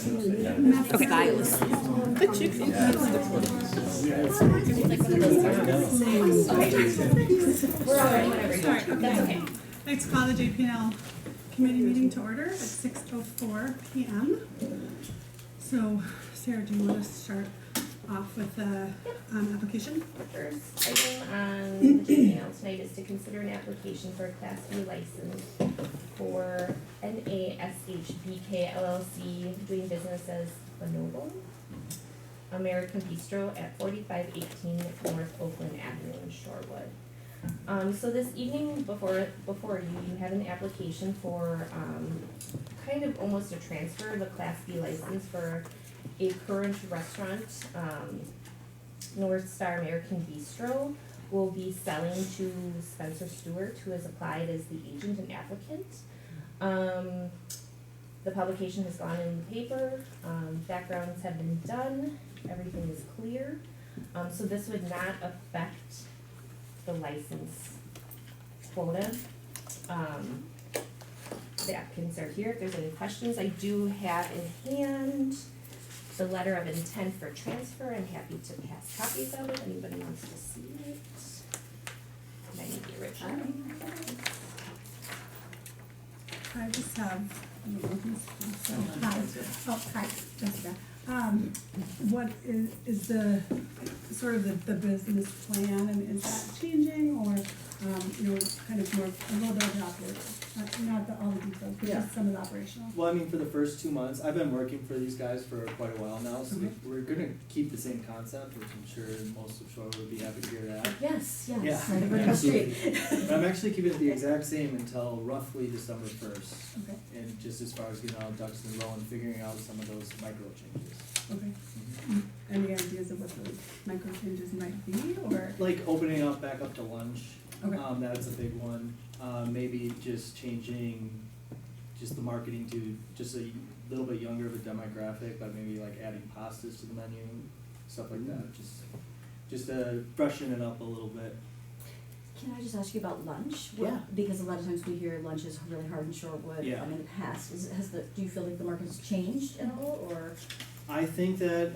Okay. Stylist. Let's call the JPL committee meeting to order at 6:04 p.m. So, Sarah, do you want to start off with the application? First item on the JPL tonight is to consider an application for a Class B license for NASHBK LLC doing business as Bonobo American Bistro at 4518 North Oakland Avenue in Shorewood. So this evening before you have an application for kind of almost a transfer of a Class B license for a current restaurant. North Star American Bistro will be selling to Spencer Stewart, who has applied as the agent and applicant. The publication has gone in the paper, backgrounds have been done, everything is clear. So this would not affect the license quota. The applicants are here. If there's any questions, I do have in hand the letter of intent for transfer. I'm happy to pass copies of it. Anybody wants to see it? I need the original. I just have, hi, Jessica. What is the sort of the business plan, and is that changing, or, kind of more, a little bit of the operation, not all the details, but just some of the operational? Well, I mean, for the first 2 months, I've been working for these guys for quite a while now, so we're gonna keep the same concept, which I'm sure most of Shorewood would be happy to hear that. Yes, Yeah, yes. absolutely. But I'm actually keeping it the exact same until roughly December 1st. Okay, And just as far as getting all ducks in a row and figuring out some of those micro changes. okay. Any ideas of what those micro changes might be, or? Like opening up back up to lunch, Okay. that's a big one. Maybe just changing just the marketing to just a little bit younger of a demographic, but maybe like adding pastas to the menu, stuff like that, just to freshen it up a little bit. Can I just ask you about lunch? Yeah. Because a lot of times we hear lunch is really hard in Shorewood. Yeah. In the past, do you feel like the market's changed at all, or? I think that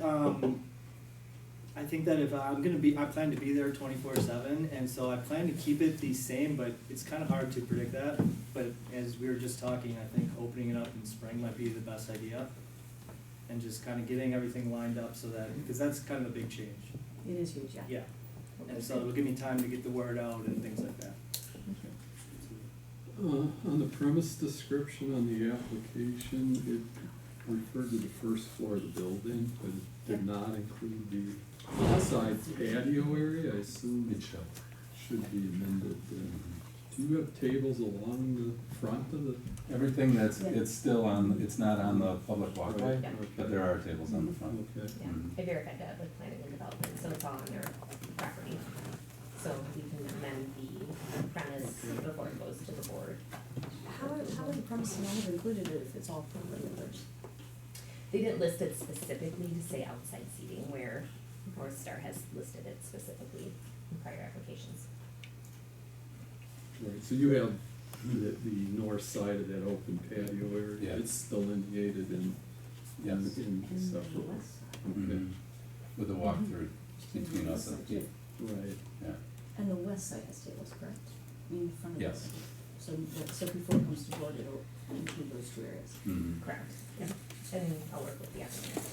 if I plan to be there 24/7, and so I plan to keep it the same, but it's kind of hard to predict that. But as we were just talking, I think opening it up in spring might be the best idea, and just kind of getting everything lined up so that, because that's kind of a big change. It is huge, yeah. Yeah, and so it'll give me time to get the word out and things like that. On the premise description on the application, it referred to the first floor of the building, but it did not include the outside patio area. I assume it should be amended. Do you have tables along the front of the? Everything it's still on, it's not on the public walkway, Yeah. but there are tables on the front. Okay. Yeah, I verified that with planning and development, so it's all on their property. So we can amend the premise before it goes to the board. How are the premises not included if it's all public members? They didn't list it specifically to say outside seating, where North Star has listed it specifically in prior applications. Right, so you have the north side of that open patio area. Yeah. It's delineated in Yes. And the separate. west side? Okay, Mhm. With the walkthrough between us and, right. yeah. And the west side has tables, correct? In front of it? Yes. So before it comes to board, it'll include those two areas? Mhm. Correct, yeah, and I'll work with the applicant.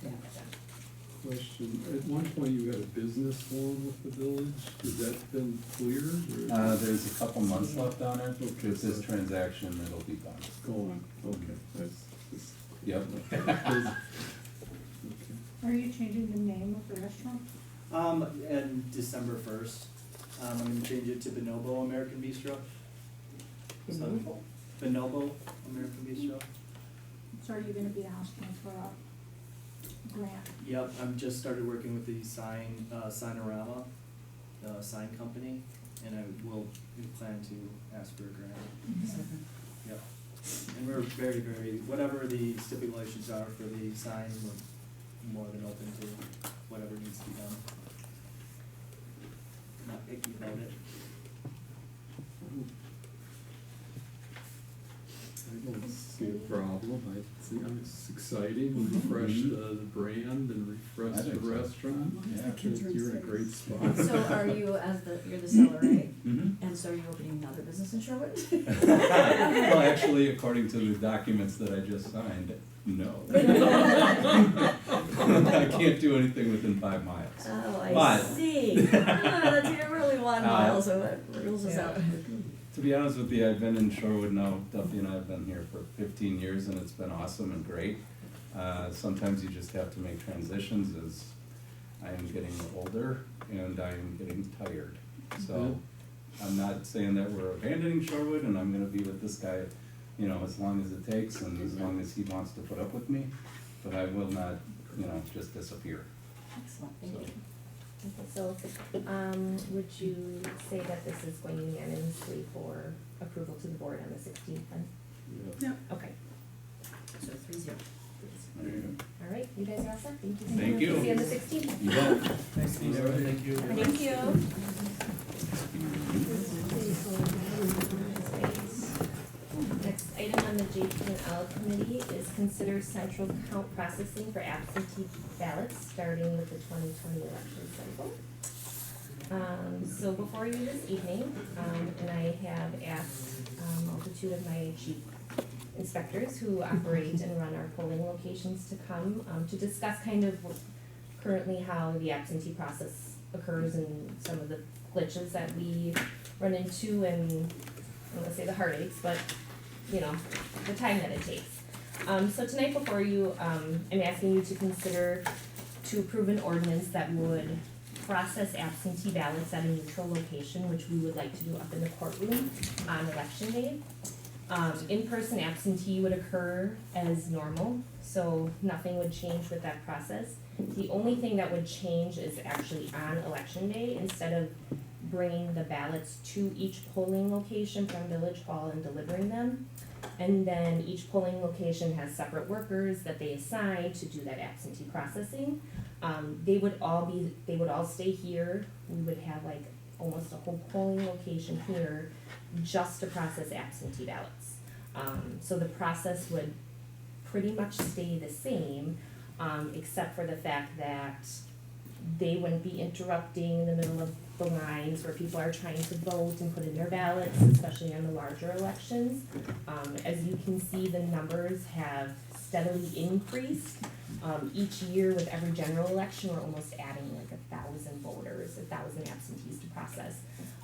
Yeah. Question, at one point you had a business loan with the village, has that been cleared, or? There's a couple months left on it, with this transaction, it'll be done. Gone, okay, that's, just- Yep. okay. Are you changing the name of the restaurant? And December 1st, I'm gonna change it to Bonobo American Bistro. So, Bonobo American Bistro. So are you gonna be asking for a grant? Yep, I've just started working with the Signorama, the sign company, and we plan to ask for a grant. Yep. And we're very, whatever the stipulations are for the sign, we're more than open to whatever needs to be done. Not picky about it. don't see a problem. I think it's exciting, and refresh the brand and refresh I the think so. restaurant. Yeah. I think you're in a great spot. So are you, you're the seller, right? Mhm. And so you're opening another business in Shorewood? Well, actually, according to the documents that I just signed, no. I can't do anything within 5 miles. Oh, I But- see. That's you're really 1 mile, so that rules us out. To be honest with you, I've been in Shorewood now, Duffy and I have been here for 15 years, and it's been awesome and great. Sometimes you just have to make transitions as I am getting older and I am getting tired. So I'm not saying that we're abandoning Shorewood and I'm gonna be with this guy, you know, as long as it takes and as long as he wants to put up with me. But I will not, you know, just disappear. Excellent, thank So- you. Okay, so, would you say that this is going unanimously for approval to the board on the 16th then? Yeah. Okay, So 3-0. There you go. all right, you guys are all set, thank you. so Thank much. you. See you on the 16th. You bet. Nice to meet you. Thank you. Thank you. Next item on the JP&L committee is consider central count processing for absentee ballots, starting with the 2020 election cycle. So before you this evening, and I have asked a multitude of my chief inspectors who operate and run our polling locations to come, to discuss kind of currently how the absentee process occurs and some of the glitches that we run into, and I don't wanna say the heartaches, but you know, the time that it takes. So tonight before you, I'm asking you to consider to approve an ordinance that would process absentee ballots at a neutral location, which we would like to do up in the courtroom on election day. In-person absentee would occur as normal, so nothing would change with that process. The only thing that would change is actually on election day, instead of bringing the ballots to each polling location from Village Hall and delivering them. And then each polling location has separate workers that they assign to do that absentee processing. They would all stay here. We would have like almost a whole polling location here just to process absentee ballots. So the process would pretty much stay the same, except for the fact that they wouldn't be interrupting in the middle of the lines where people are trying to vote and put in their ballots, especially on the larger elections. As you can see, the numbers have steadily increased. Each year with every general election, we're almost adding like 1,000 voters, 1,000 absentees to process.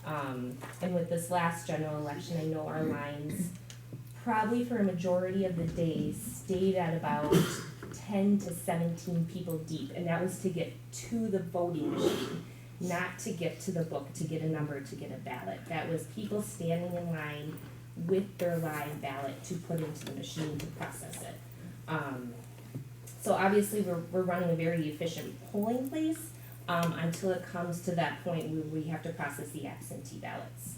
And with this last general election, I know our lines probably for a majority of the day stayed at about 10 to 17 people deep, and that was to get to the voting machine, not to get to the book, to get a number, to get a ballot. That was people standing in line with their live ballot to put into the machine to process it. So obviously we're running a very efficient polling place until it comes to that point where we have to process the absentee ballots.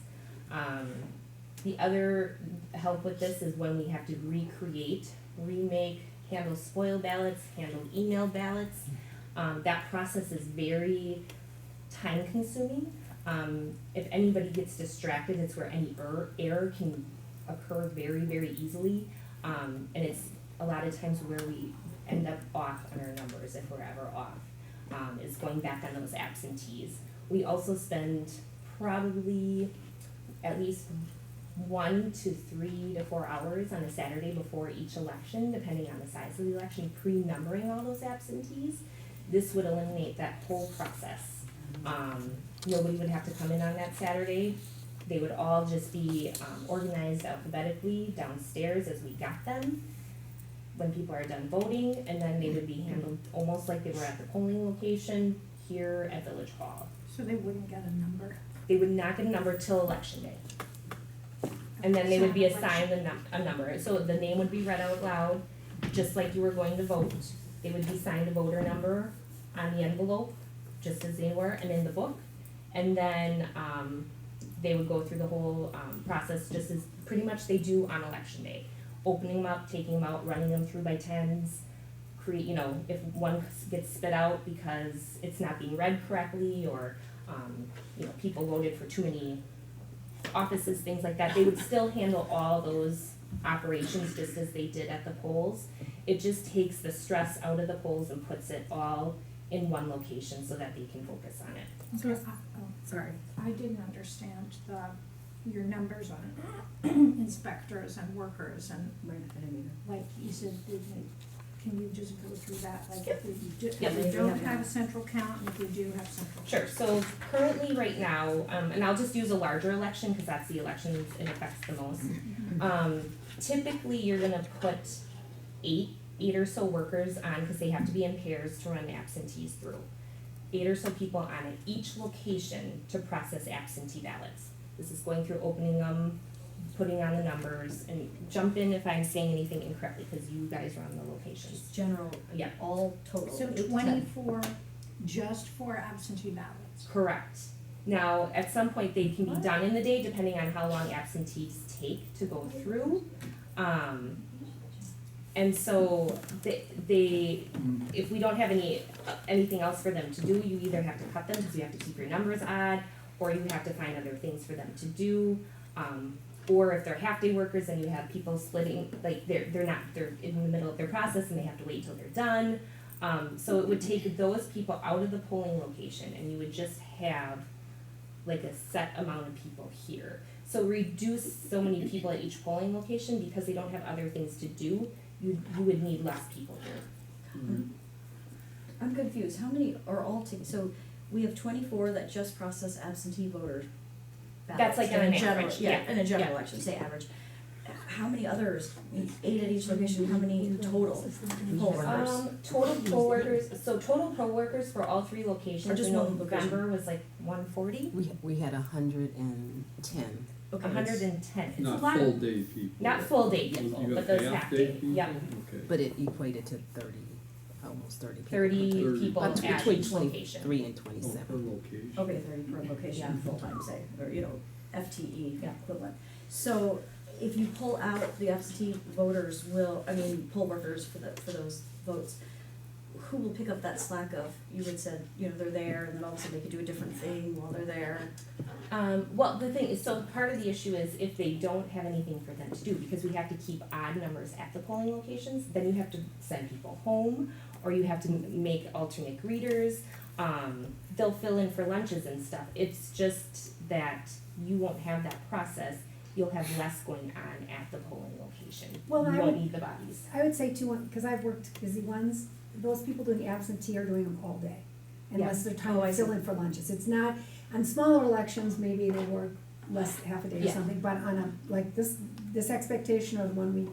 The other help with this is when we have to recreate, remake, handle spoil ballots, handle email ballots. That process is very time consuming. If anybody gets distracted, it's where any error can occur very, very easily. And it's a lot of times where we end up off on our numbers, if we're ever off, is going back on those absentees. We also spend probably at least 1 to 3 to 4 hours on a Saturday before each election, depending on the size of the election, pre-numbering all those absentees. This would eliminate that whole process. Nobody would have to come in on that Saturday. They would all just be organized alphabetically downstairs as we got them when people are done voting, and then they would be handled almost like they were at the polling location here at Village Hall. So they wouldn't get a number? They would not get a number till election day. And then they would be assigned a number, so the name would be read out loud, just like you were going to vote. They would be signed a voter number on the envelope, just as they were, and in the book. And then, they would go through the whole, process just as pretty much they do on election day. Opening them up, taking them out, running them through by tens, if one gets spit out because it's not being read correctly, or, people voted for too many offices, things like that, they would still handle all those operations just as they did at the polls. It just takes the stress out of the polls and puts it all in one location so that they can focus on it. So, sorry. I didn't understand your numbers on inspectors and workers and Right, I didn't either. like you said, can you just go through that? Like if we Yep. don't have a central count and if we do have central. Sure, so currently right now, and I'll just use a larger election because that's the election it affects the most. Typically, you're gonna put eight or so workers on, because they have to be in pairs to run absentees through. 8 or so people on at each location to process absentee ballots. This is going through opening them, putting on the numbers, and jump in if I'm saying anything incorrectly, because you guys run the locations. General, Yeah. all total. So 8 to 10. 24 just for absentee ballots. Correct. Now, at some point, they can be done in the day, depending on how long absentees take to go through. And so if we don't have anything else for them to do, you either have to cut them because you have to keep your numbers odd, or you have to find other things for them to do. Or if they're half-day workers, then you have people splitting, like they're in the middle of their process and they have to wait till they're done. So it would take those people out of the polling location and you would just have like a set amount of people here. So reduce so many people at each polling location because they don't have other things to do, you would need less people here. I'm confused, how many are all so we have 24 that just process absentee voters ballots. That's like in an a general, average, yeah, yeah. in a general Yeah. election, say average. How many others, 8 at each location, how many total poll workers? Total poll workers, so total poll workers for all 3 locations Or just in one location? November was like 140, We had 110. Okay. 110. It's a Not lot of- full day people. Not full day You people, got but those half half day day, people? yeah. Okay. But it equated to 30, almost 30 people. 30 30. people Up to at between each location. 23 and Oh, per 27. location. Okay, 30 per Yeah. location, full-time, say, or, FTE Yeah. equivalent. So if you pull out the absentee voters poll workers for those votes, who will pick up that slack of, you had said, they're there, and then all of a sudden they could do a different thing while they're there? Well, the thing is, so part of the issue is if they don't have anything for them to do, because we have to keep odd numbers at the polling locations, then you have to send people home, or you have to make alternate greeters. They'll fill in for lunches and stuff. It's just that you won't have that process. You'll have less going on at the polling location. Well, You I won't would- need the bodies. I would say too, because I've worked busy ones, those people doing absentee are doing them all day. Unless they're Oh, trying I to fill see. in for lunches. It's not, on smaller elections, maybe they work less, half a day or Yeah. something, but on like this expectation or the one we,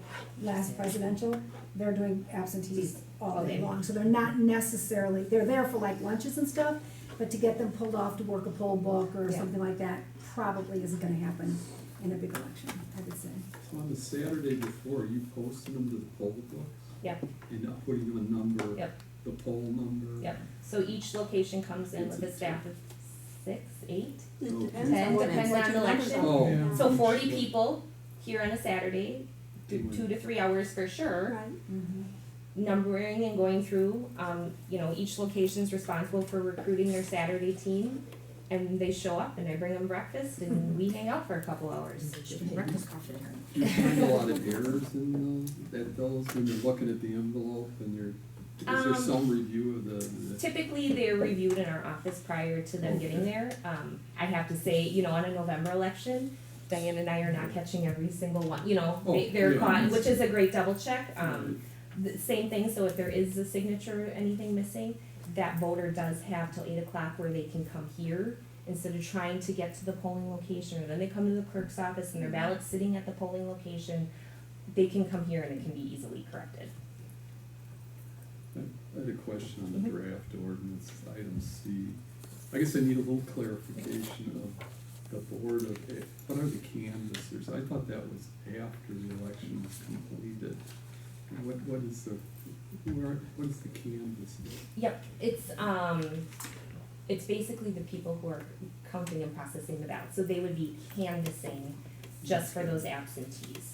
last presidential, they're doing absentees all day long. So they're not necessarily, they're there for like lunches and stuff, but to get them pulled off to work a poll book or Yeah. something like that probably isn't gonna happen in a big election, I would say. So on the Saturday before, are you posting them to the poll books? Yep, And putting them a number? Yep. The poll number? yep. So each location comes in with a staff of 6, 8, Okay. 10, depending on the election. Oh, yeah. So 40 people here on a Saturday, 2 to 3 hours for sure. Numbering and going through, each location's responsible for recruiting their Saturday team. And they show up and I bring them breakfast and we hang out for a couple hours. Breakfast coffee here. Do you find a lot of errors in those, when you're looking at the envelope and is there some review of the? Typically, they're reviewed in our office prior to them getting there. I have to say, on a November election, Diane and I are not catching every single one, they're yeah. caught, which is a great double check. Right. The same thing, so if there is a signature or anything missing, that voter does have till 8 o'clock where they can come here instead of trying to get to the polling location, or then they come to the clerk's office and their ballot's sitting at the polling location. They can come here and it can be easily corrected. I had a question on the draft ordinance, item C. I guess I need a little clarification of the board of, what are the canvassers? I thought that was after the election was completed. What is the canvasser? Yep, it's basically the people who are counting and processing the ballots, so they would be canvassing just for those absentees.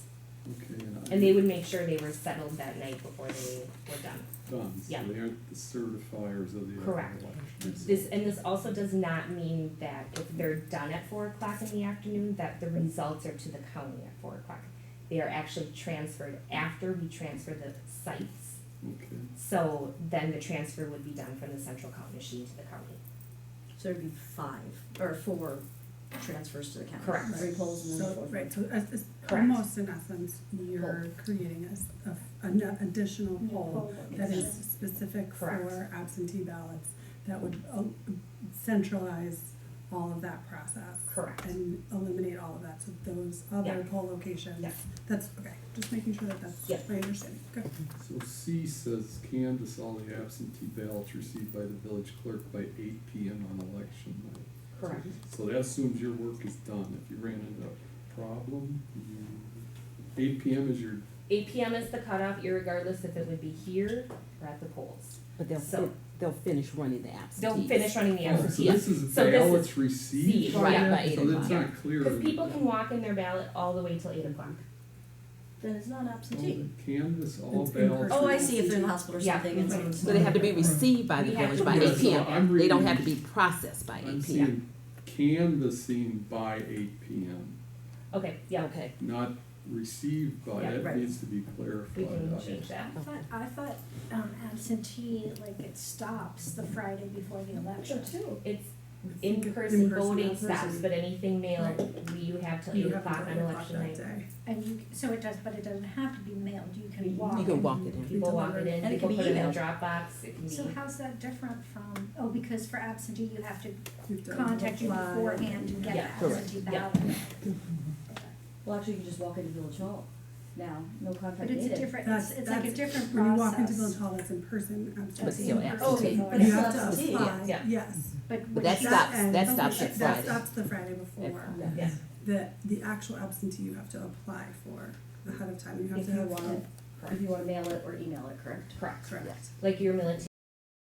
Okay, And they would make sure they were settled that night before they were done. done, so yeah. they aren't the certifiers of the Correct. election. This also does not mean that if they're done at 4 o'clock in the afternoon, that the results are to the county at 4 o'clock. They are actually transferred after we transfer the sites. Okay. So then the transfer would be done from the central count machine to the county. So there'd be 4 transfers to the county. Correct. 3 polls and then the So, 4th. right, so it's Correct. almost in essence, you're creating an additional poll that is specific Correct. for absentee ballots that would centralize all of that process. Correct. And eliminate all of that, so those other Yeah. poll locations, Yeah. that's, okay, just making sure that that's Yep. my understanding, okay. So C says canvass all the absentee ballots received by the village clerk by 8 PM on election night. Correct. So that assumes your work is done. If you ran into a problem, 8 PM is your, 8 PM is the cutoff, irregardless if it would be here or at the polls. But So- they'll finish running the absentees. They'll finish running the oh, so absentees. this is So this is- ballots received by Right, that? by 8 So that's o'clock. not clear. Because people can walk in their ballot all the way till 8 o'clock. Then it's not absentee. Canvass all It's in ballots. Oh, I see, if they're in the hospital or Yeah. something and someone's. So they have to be received by the We have village to- by Yeah, 8 so PM. I'm They don't reading- have to be processed by I'm 8 PM. seeing canvassing by 8 PM, Okay, yeah, Okay. not received by, Yeah, that right. needs to be we clarified. can change that. I thought absentee, like it stops the Friday before the election. It's in-person In-person, voting in-person. stops, but anything mailed, you have till You 8 have o'clock until on 8 o'clock election that night. day. And you, so it does, but it doesn't have to be mailed, you You can walk. You can in. walk it in. People walk it in, And it people can be put it in a emailed. Dropbox, it can be. So how's that different from, oh, because for absentee, you have to You have to contact you apply. beforehand to get Yeah, the correct. absentee Yeah. ballot. Well, actually, you can just walk into Village Hall now, no contact But it's needed. a different, That's, it's like a that's, different process. when you walk into Village Hall, that's in person, But absentee. still in person. absentee. But You it's have still to absentee, apply, yeah. yes. But But that when you- stops, ends- that stops at That Friday. stops the Friday before. Yeah. The actual absentee you have to apply for ahead of time, you have If to you have. want it, if you wanna mail it or email it, correct? Correct. Correct. Like your military